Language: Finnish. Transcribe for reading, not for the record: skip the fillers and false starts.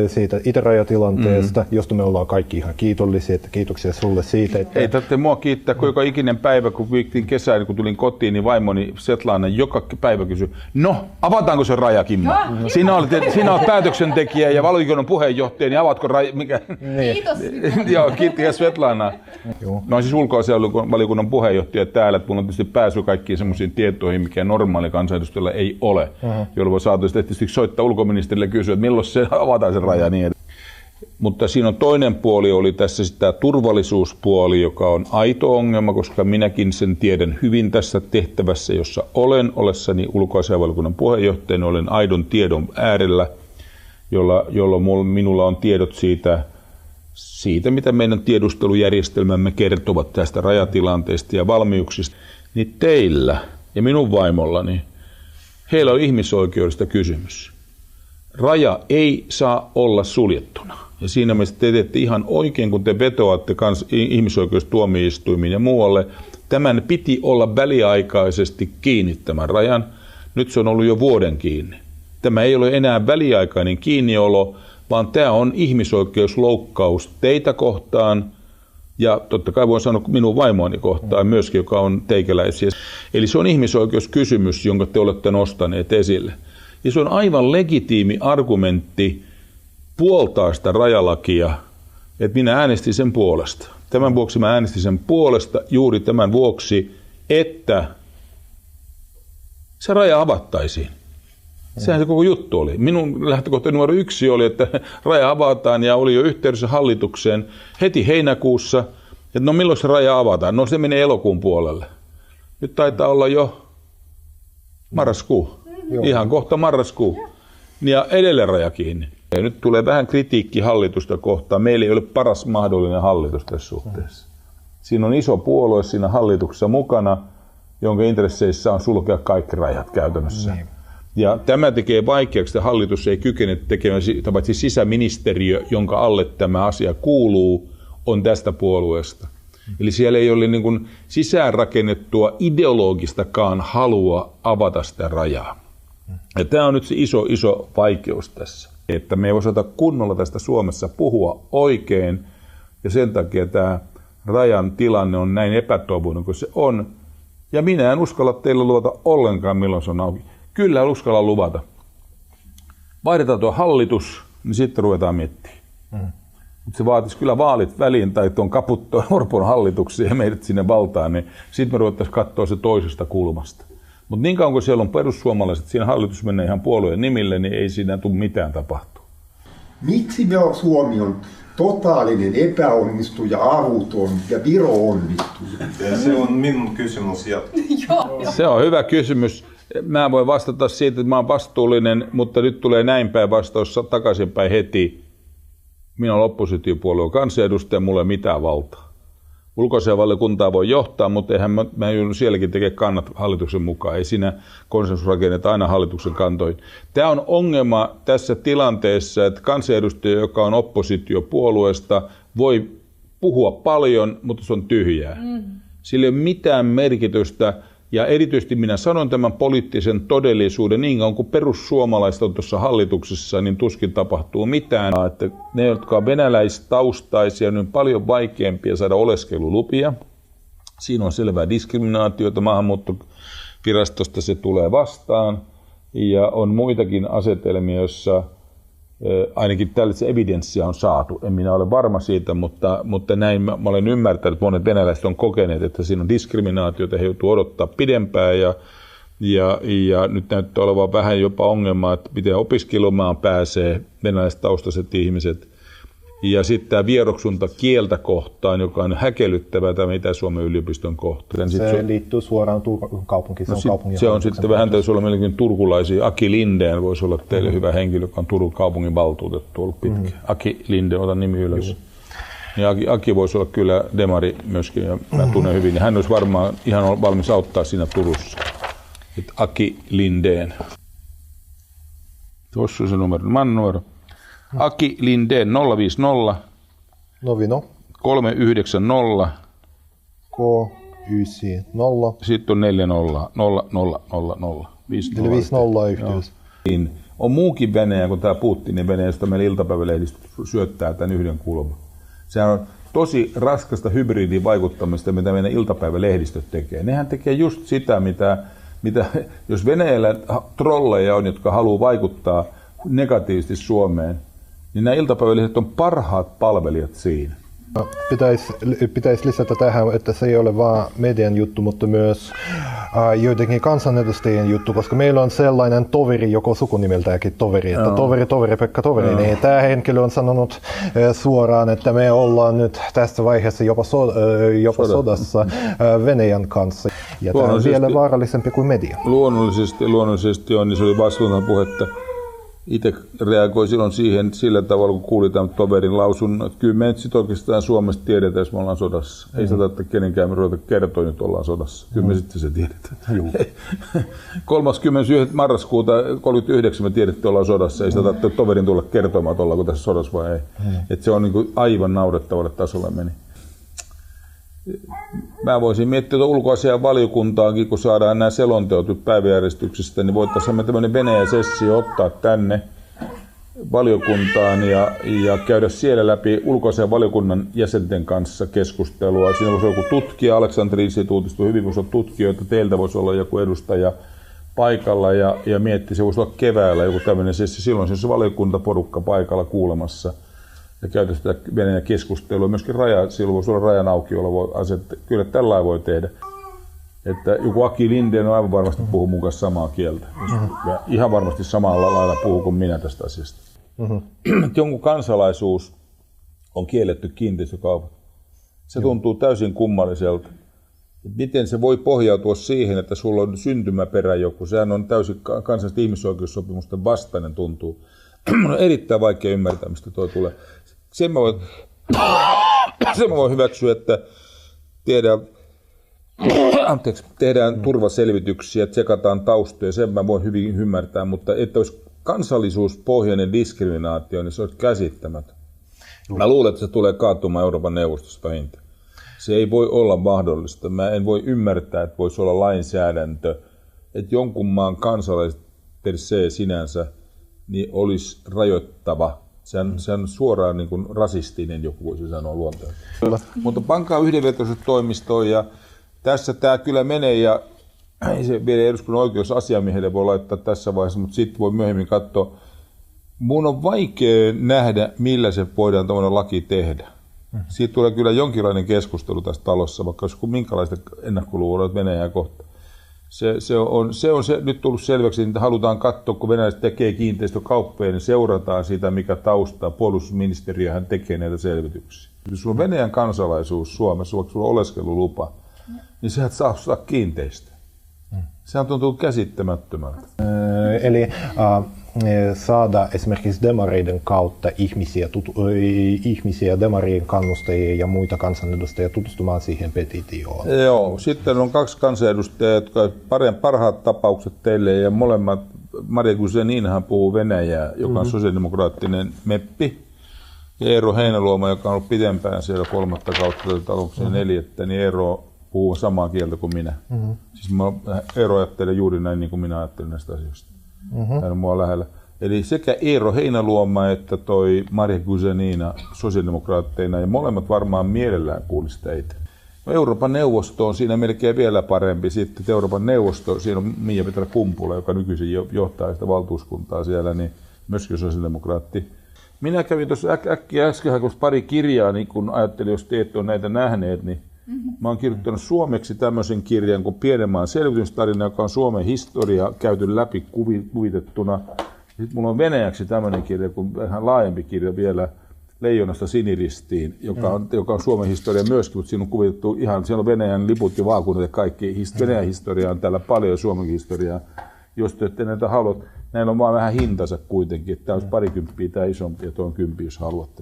siitä itärajatilanteesta, josta me ollaan kaikki ihan kiitollisia, että kiitoksia sulle siitä. Että... Ei tarvitse mua kiittää, kun joka ikinen päivä, kun viiktiin kesään, kun tulin kotiin, niin vaimoni Svetlana joka päivä kysyi, no, avataanko se raja, Kimmo? Sinä olet päätöksentekijä ja valiokunnan puheenjohtaja, niin avaatko raja? Mikä? Kiitos. Joo, kiitti Svetlana. Mä olen siis ulkoasiainvaliokunnan puheenjohtaja täällä, että mulla on tietysti pääsy kaikkiin semmoisiin tietoihin, mikä normaali kansanedustajalla ei ole, jolloin saataisiin tietysti soittaa ulkoministerille ja kysyä, että milloin se avataan se raja niin. Mutta siinä on toinen puoli, oli tässä sitä turvallisuuspuoli, joka on aito ongelma, koska minäkin sen tiedän hyvin tässä tehtävässä, jossa olen olessani ulkoasiainvaliokunnan puheenjohtajana, olen aidon tiedon äärellä, jolla minulla on tiedot siitä, mitä meidän tiedustelujärjestelmämme kertovat tästä rajatilanteesta ja valmiuksista, niin teillä ja minun vaimollani, heillä on ihmisoikeudesta kysymys. Raja ei saa olla suljettuna. Ja siinä mielessä te teette ihan oikein, kun te vetoatte ihmisoikeustuomioistuimiin ja muualle. Tämän piti olla väliaikaisesti kiinni tämän rajan. Nyt se on ollut jo vuoden kiinni. Tämä ei ole enää väliaikainen kiinniolo, vaan tämä on ihmisoikeusloukkaus teitä kohtaan. Ja totta kai voin sanoa minun vaimoani kohtaan myöskin, joka on teikäläisiä. Eli se on ihmisoikeuskysymys, jonka te olette nostaneet esille. Ja se on aivan legitiimi argumentti puoltaa sitä rajalakia, että minä äänestin sen puolesta. Tämän vuoksi mä äänestin sen puolesta juuri tämän vuoksi, että se raja avattaisiin. Sehän se koko juttu oli. Minun lähtökohta numero 1 oli, että raja avataan ja oli jo yhteydessä hallitukseen heti heinäkuussa, että no milloin se raja avataan? No se menee elokuun puolelle. Nyt taitaa olla jo marraskuu. Ihan kohta marraskuu. Ja edelleen raja kiinni. Ja nyt tulee vähän kritiikki hallitusta kohtaan. Meillä ei ole paras mahdollinen hallitus tässä suhteessa. Siinä on iso puolue siinä hallituksessa mukana, jonka intresseissä on sulkea kaikki rajat käytännössä. Ja tämä tekee vaikeaksi, että hallitus ei kykene tekemään, paitsi sisäministeriö, jonka alle tämä asia kuuluu, on tästä puolueesta. Eli siellä ei ole niin kuin sisäänrakennettua ideologistakaan halua avata sitä rajaa. Ja tämä on nyt se iso vaikeus tässä, että me ei osata kunnolla tästä Suomessa puhua oikein, ja sen takia tämä rajan tilanne on näin epätoivoinen kuin se on. Ja minä en uskalla teille luvata ollenkaan, milloin se on auki. Kyllä uskalla luvata. Vaihdetaan tuo hallitus, niin sitten ruvetaan miettimään. Mutta se vaatisi kyllä vaalit väliin, tai tuon kaputtoon Orpon hallituksia ja meidät sinne valtaan, niin sitten me ruvettaisiin katsoa se toisesta kulmasta. Mutta niin kauan kuin siellä on perussuomalaiset, siinä hallitus menee ihan puolueen nimille, niin ei siinä tule mitään tapahtua. Miksi Suomi on totaalinen epäonnistuja, avuton ja Viro onnistuu? Se on minun kysymys. Se on hyvä kysymys. Mä voin vastata siitä, että mä oon vastuullinen, mutta nyt tulee näin päin vastaus takaisinpäin heti. Minä olen oppositiopuolueen kansanedustaja, mulla ei ole mitään valtaa. Ulkoasiainvaliokuntaa voi johtaa, mutta eihän mä joudun sielläkin tekemään kannat hallituksen mukaan. Ei siinä konsensus rakenneta aina hallituksen kantoihin. Tämä on ongelma tässä tilanteessa, että kansanedustaja, joka on oppositiopuolueesta, voi puhua paljon, mutta se on tyhjää. Sillä ei ole mitään merkitystä. Ja erityisesti minä sanon tämän poliittisen todellisuuden, niin kauan kuin perussuomalaiset on tuossa hallituksessa, niin tuskin tapahtuu mitään. Että ne, jotka on venäläistaustaisia, niin on paljon vaikeampia saada oleskelulupia. Siinä on selvää diskriminaatiota, maahanmuuttovirastosta se tulee vastaan. Ja on muitakin asetelmia, joissa ainakin tällaisia evidenssiä on saatu. En minä ole varma siitä, mutta näin mä olen ymmärtänyt, että monet venäläiset on kokeneet, että siinä on diskriminaatiota, he joutuu odottaa pidempään ja nyt näyttää olevan vähän jopa ongelmaa, että miten opiskelumaan pääsee venäläistaustaiset ihmiset. Ja sitten tämä vieroksunta kieltä kohtaan, joka on häkellyttävää tämä Itä-Suomen yliopiston kohtaan. Se liittyy suoraan Turun kaupunkiin. Se on sitten vähän täytyy olla melkein turkulaisia. Aki Lindén voisi olla teille hyvä henkilö, joka on Turun kaupungin valtuutettu ollut pitkään. Aki Lindén, ota nimi ylös. Ja Aki voisi olla kyllä demari myöskin, ja mä tunnen hyvin. Ja hän olisi varmaan ihan valmis auttaa siinä Turussa. Et Aki Lindén. Tuossa on se numero. Aki Lindén 050 Novino 390 K90 sitten on 40 000 50 yhteys. Niin on muukin Venäjä kuin tämä Putinin Venäjä, josta meillä iltapäivälehdistö syöttää tämän yhden kulman. Sehän on tosi raskasta hybridivaikuttamista, mitä meidän iltapäivälehdistöt tekee. Nehän tekee just sitä, mitä jos Venäjällä trolleja on, jotka haluaa vaikuttaa negatiivisesti Suomeen, niin nämä iltapäivälehdet on parhaat palvelijat siinä. Pitäisi lisätä tähän, että se ei ole vain median juttu, mutta myös joidenkin kansanedustajien juttu, koska meillä on sellainen toveri, joko sukunimeltäänkin toveri, että toveri Pekka Toveri, niin tämä henkilö on sanonut suoraan, että me ollaan nyt tässä vaiheessa jopa sodassa Venäjän kanssa. Ja tämä on vielä vaarallisempi kuin media. Luonnollisesti on, niin se oli vastuullinen puhetta. Itse reagoi silloin siihen sillä tavalla, kun kuuli tämän toverin lausunnon, että kyllä me nyt sitten oikeastaan Suomessa tiedetään, jos me ollaan sodassa. Ei sitä tarvitse kenenkään ruveta kertoa, että ollaan sodassa. Kyllä me sitten se tiedetään. 30. marraskuuta 1939 me tiedettiin, että ollaan sodassa. Ei sitä tarvitse toverin tulla kertomaan, että ollaanko tässä sodassa vai ei. Että se on niin kuin aivan naurettavalle tasolle meni. Mä voisin miettiä ulkoasian valiokuntaankin, kun saadaan nämä selonteot päiväjärjestyksestä, niin voitaisiin me tämmöinen Venäjä-sessio ottaa tänne valiokuntaan ja käydä siellä läpi ulkoasian valiokunnan jäsenten kanssa keskustelua. Siinä voisi olla joku tutkija, Aleksanteri-instituutista hyvin voisi olla tutkijoita, teiltä voisi olla joku edustaja paikalla ja miettiä, se voisi olla keväällä joku tämmöinen sessio. Silloin se on valiokuntaporukka paikalla kuulemassa. Ja käytä sitä Venäjän keskustelua. Myöskin silloin voisi olla rajan aukiolo. Kyllä tällä voi tehdä. Että joku Aki Lindén on aivan varmasti puhuu mun kanssa samaa kieltä. Ja ihan varmasti samalla lailla puhuu kuin minä tästä asiasta. Jonkun kansalaisuus on kielletty kiinteistökaupat. Se tuntuu täysin kummalliselta. Miten se voi pohjautua siihen, että sulla on syntymäperä joku? Sehän on täysin kansallisten ihmisoikeussopimusten vastainen tuntuu. On erittäin vaikea ymmärtää, mistä toi tulee. Sen mä voin hyväksyä, että tehdään turvaselvityksiä, tsekataan taustoja, sen mä voin hyvin ymmärtää, mutta että olisi kansallisuuspohjainen diskriminaatio, niin se olisi käsittämätön. Mä luulen, että se tulee kaatumaan Euroopan neuvostosta vähintään. Se ei voi olla mahdollista. Mä en voi ymmärtää, että voisi olla lainsäädäntö, että jonkun maan kansalaiset per se sinänsä niin olisi rajoittava. Se on suoraan niin kuin rasistinen, joku voisi sanoa luonteelta. Mutta pankaa yhdenvertaiset toimistoon ja tässä tämä kyllä menee ja se vielä eduskunnan oikeusasiamiehelle voi laittaa tässä vaiheessa, mutta sitten voi myöhemmin katsoa. Mun on vaikea nähdä, millä se voidaan tämmöinen laki tehdä. Siitä tulee kyllä jonkinlainen keskustelu tässä talossa, vaikka olisi minkälaista ennakkoluuloa Venäjää kohtaan. Se on nyt tullut selväksi, että halutaan katsoa, kun venäläiset tekee kiinteistökauppoja, niin seurataan sitä, mikä taustaa. Puolustusministeriöhän tekee näitä selvityksiä. Jos sulla on Venäjän kansalaisuus Suomessa, vaikka sulla on oleskelulupa, niin sä et saa ostaa kiinteistöä. Sehän tuntuu käsittämättömältä. Eli saada esimerkiksi demareiden kautta ihmisiä, demarien kannustajia ja muita kansanedustajia tutustumaan siihen petitioon. Joo, sitten on 2 kansanedustajaa, jotka parhaat tapaukset teille ja molemmat, Maria Guzeninahan puhuu venäjää, joka on sosiaalidemokraattinen meppi, ja Eero Heinäluoma, joka on ollut pidempään siellä 3. kautta, onko 4, niin Eero puhuu samaa kieltä kuin minä. Siis Eero ajattelee juuri näin niin kuin minä ajattelen näistä asioista. Hän on mua lähellä. Eli sekä Eero Heinäluoma että toi Maria Guzenina sosiaalidemokraatteina, ja molemmat varmaan mielellään kuulisi teitä. No, Euroopan neuvosto on siinä melkein vielä parempi. Sitten Euroopan neuvosto, siinä on Miia-Petra Kumpula, joka nykyisin johtaa sitä valtuuskuntaa siellä, niin myöskin sosiaalidemokraatti. Minä kävin tuossa äsken pari kirjaa, niin kun ajattelin, jos te ette ole näitä nähneet, niin mä oon kirjoittanut suomeksi tämmöisen kirjan kuin Pienen maan selvitystarina, joka on Suomen historia käyty läpi kuvitettuna. Sitten mulla on venäjäksi tämmöinen kirja, kuin vähän laajempi kirja vielä, Leijonasta Siniristiin, joka on Suomen historia myöskin, mutta siinä on kuvitettu ihan, siellä on Venäjän liput ja vaakunat ja kaikki. Venäjän historiaa on täällä paljon, Suomen historiaa. Jos te ette näitä halua, näillä on vaan vähän hintansa kuitenkin, että tämä olisi 20 tämä isompi ja tuo on 10, jos haluatte.